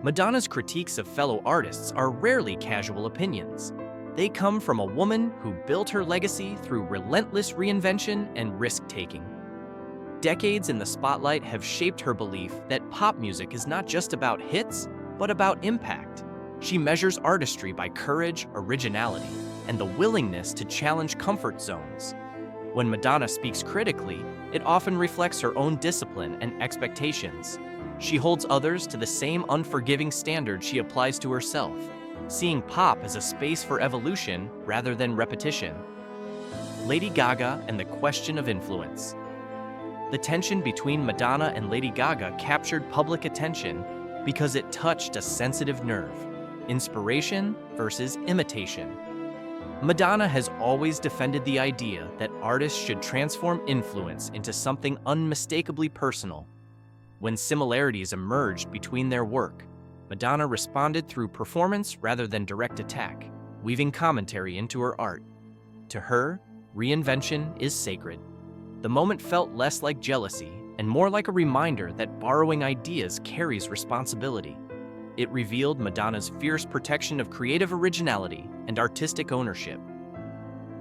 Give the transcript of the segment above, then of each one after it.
Madonna's critiques of fellow artists are rarely casual opinions. They come from a woman who built her legacy through relentless reinvention and risk-taking. Decades in the spotlight have shaped her belief that pop music is not just about hits, but about impact. She measures artistry by courage, originality, and the willingness to challenge comfort zones. When Madonna speaks critically, it often reflects her own discipline and expectations. She holds others to the same unforgiving standard she applies to herself, seeing pop as a space for evolution rather than repetition. Lady Gaga and the question of influence. The tension between Madonna and Lady Gaga captured public attention because it touched a sensitive nerve: inspiration versus imitation. Madonna has always defended the idea that artists should transform influence into something unmistakably personal. When similarities emerged between their work, Madonna responded through performance rather than direct attack, weaving commentary into her art. To her, reinvention is sacred. The moment felt less like jealousy and more like a reminder that borrowing ideas carries responsibility. It revealed Madonna's fierce protection of creative originality and artistic ownership.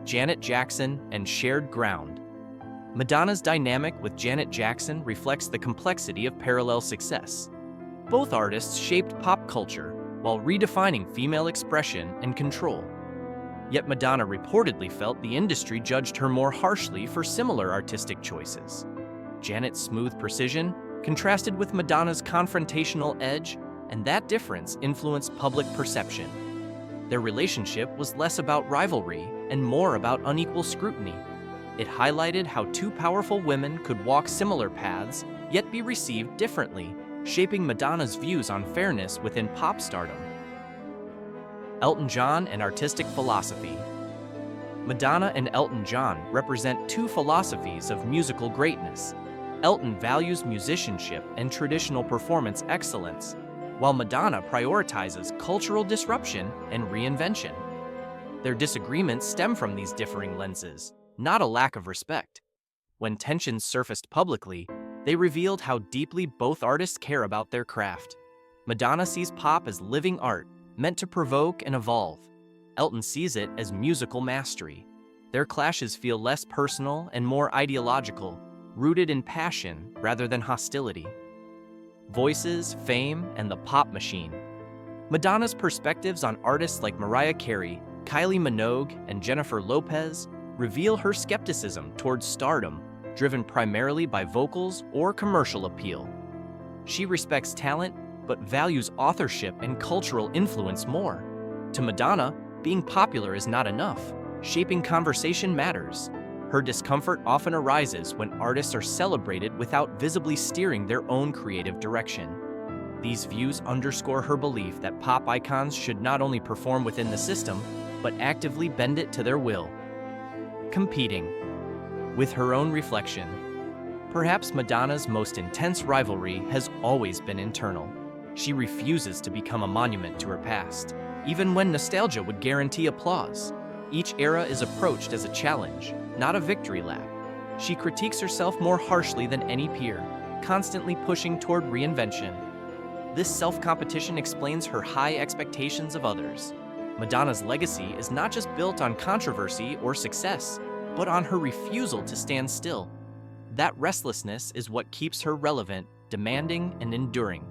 Janet Jackson and shared ground. Madonna's dynamic with Janet Jackson reflects the complexity of parallel success. Both artists shaped pop culture while redefining female expression and control. Yet Madonna reportedly felt the industry judged her more harshly for similar artistic choices. Janet's smooth precision contrasted with Madonna's confrontational edge, and that difference influenced public perception. Their relationship was less about rivalry and more about unequal scrutiny. It highlighted how two powerful women could walk similar paths, yet be received differently, shaping Madonna's views on fairness within pop stardom. Elton John and artistic philosophy. Madonna and Elton John represent two philosophies of musical greatness. Elton values musicianship and traditional performance excellence, while Madonna prioritizes cultural disruption and reinvention. Their disagreements stem from these differing lenses, not a lack of respect. When tensions surfaced publicly, they revealed how deeply both artists care about their craft. Madonna sees pop as living art, meant to provoke and evolve. Elton sees it as musical mastery. Their clashes feel less personal and more ideological, rooted in passion rather than hostility. Voices, fame, and the pop machine. Madonna's perspectives on artists like Mariah Carey, Kylie Minogue, and Jennifer Lopez reveal her skepticism towards stardom, driven primarily by vocals or commercial appeal. She respects talent, but values authorship and cultural influence more. To Madonna, being popular is not enough. Shaping conversation matters. Her discomfort often arises when artists are celebrated without visibly steering their own creative direction. These views underscore her belief that pop icons should not only perform within the system, but actively bend it to their will. Competing. With her own reflection. Perhaps Madonna's most intense rivalry has always been internal. She refuses to become a monument to her past, even when nostalgia would guarantee applause. Each era is approached as a challenge, not a victory lap. She critiques herself more harshly than any peer, constantly pushing toward reinvention. This self-competition explains her high expectations of others. Madonna's legacy is not just built on controversy or success, but on her refusal to stand still. That restlessness is what keeps her relevant, demanding, and enduring.